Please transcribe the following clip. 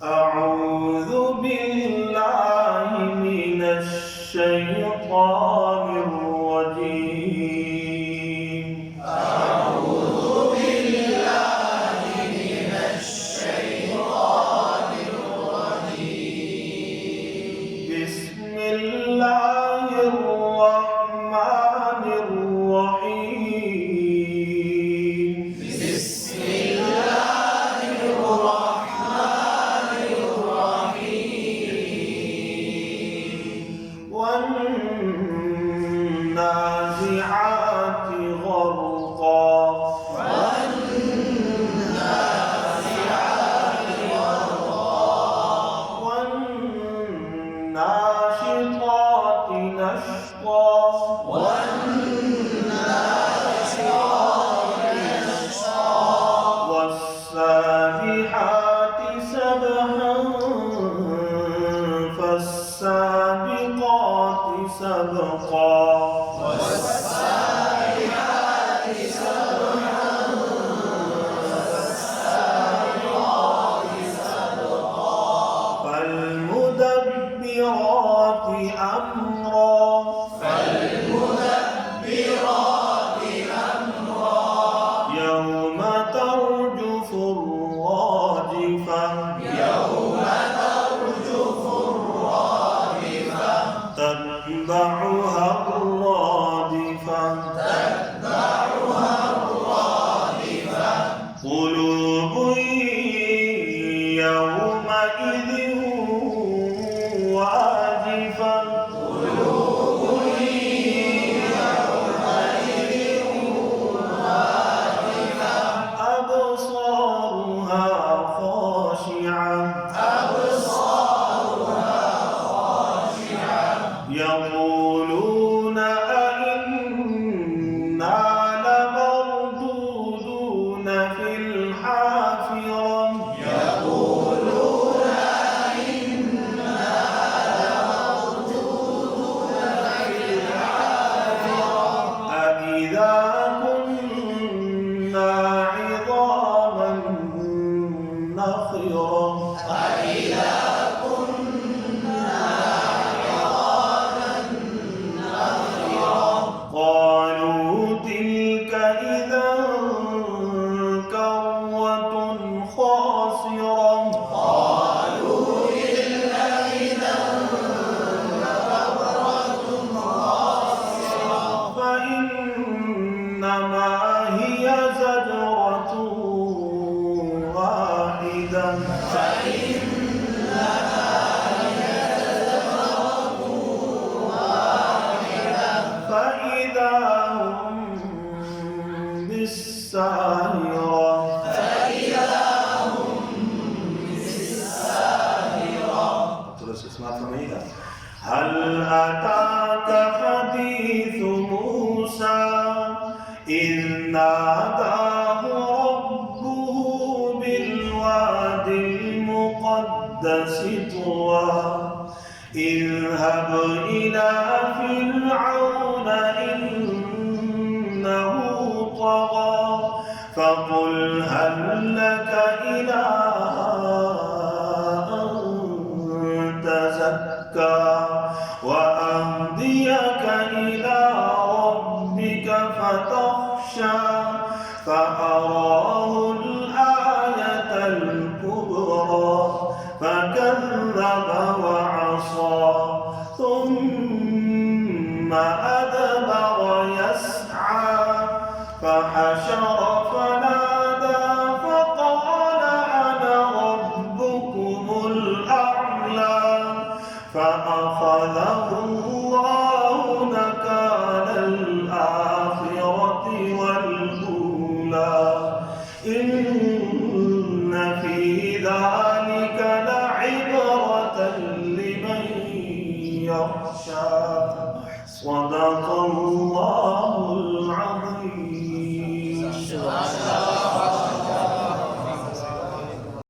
أعوذ بالله من الشيطان الرجيم. أعوذ بالله من الشيطان الرجيم. بسم الله الرحمن الرحيم. بسم الله الرحمن الرحيم. والنازعات غرقا والنازعات غرقا. والناشطات نشطا والناشطات نشطا. والسابحات سبحا فالسابقات سبقا والسابحات سبحا فالسابقات سبقا. فالمدبرات أمرا فالمدبرات أمرا. يوم ترجف الراجفة يوم ترجف الرادفة. تتبعها الرادفة تتبعها الرادفة. قلوب يومئذ واجفة قلوب يومئذ واجفة. أبصارها خاشعة أبصارها خاشعة. يقولون أئنا لمردودون في الحافرة يقولون إنا لمردودون في الحافرة. أإذا كنا عظاما نخرة أإذا كنا عظاما نخرة. قالوا تلك إذا كرة خاسرة قالوا تلك إذا كرة خاسرة. فإنما هي زجرة واحدة فإنما هي زجرة واحدة. فإذا هم بالساهرة فإذا هم بالساهرة. Terus Ismail Famiha. هل أتاك حديث موسى إذ ناداه ربه بالواد المقدس طوى اذهب إلى فرعون إنه طغى فقل هل لك إلى أن تزكى وأهديك إلى ربك فتخشى فأراه الآية الكبرى فكذب وعصى ثم أدبر يسعى فحشر فنادى فقال أنا ربكم الأعلى فأخذه الله نكال الآخرة والأولى إن في ذلك لعبرة لمن يخشى صدق الله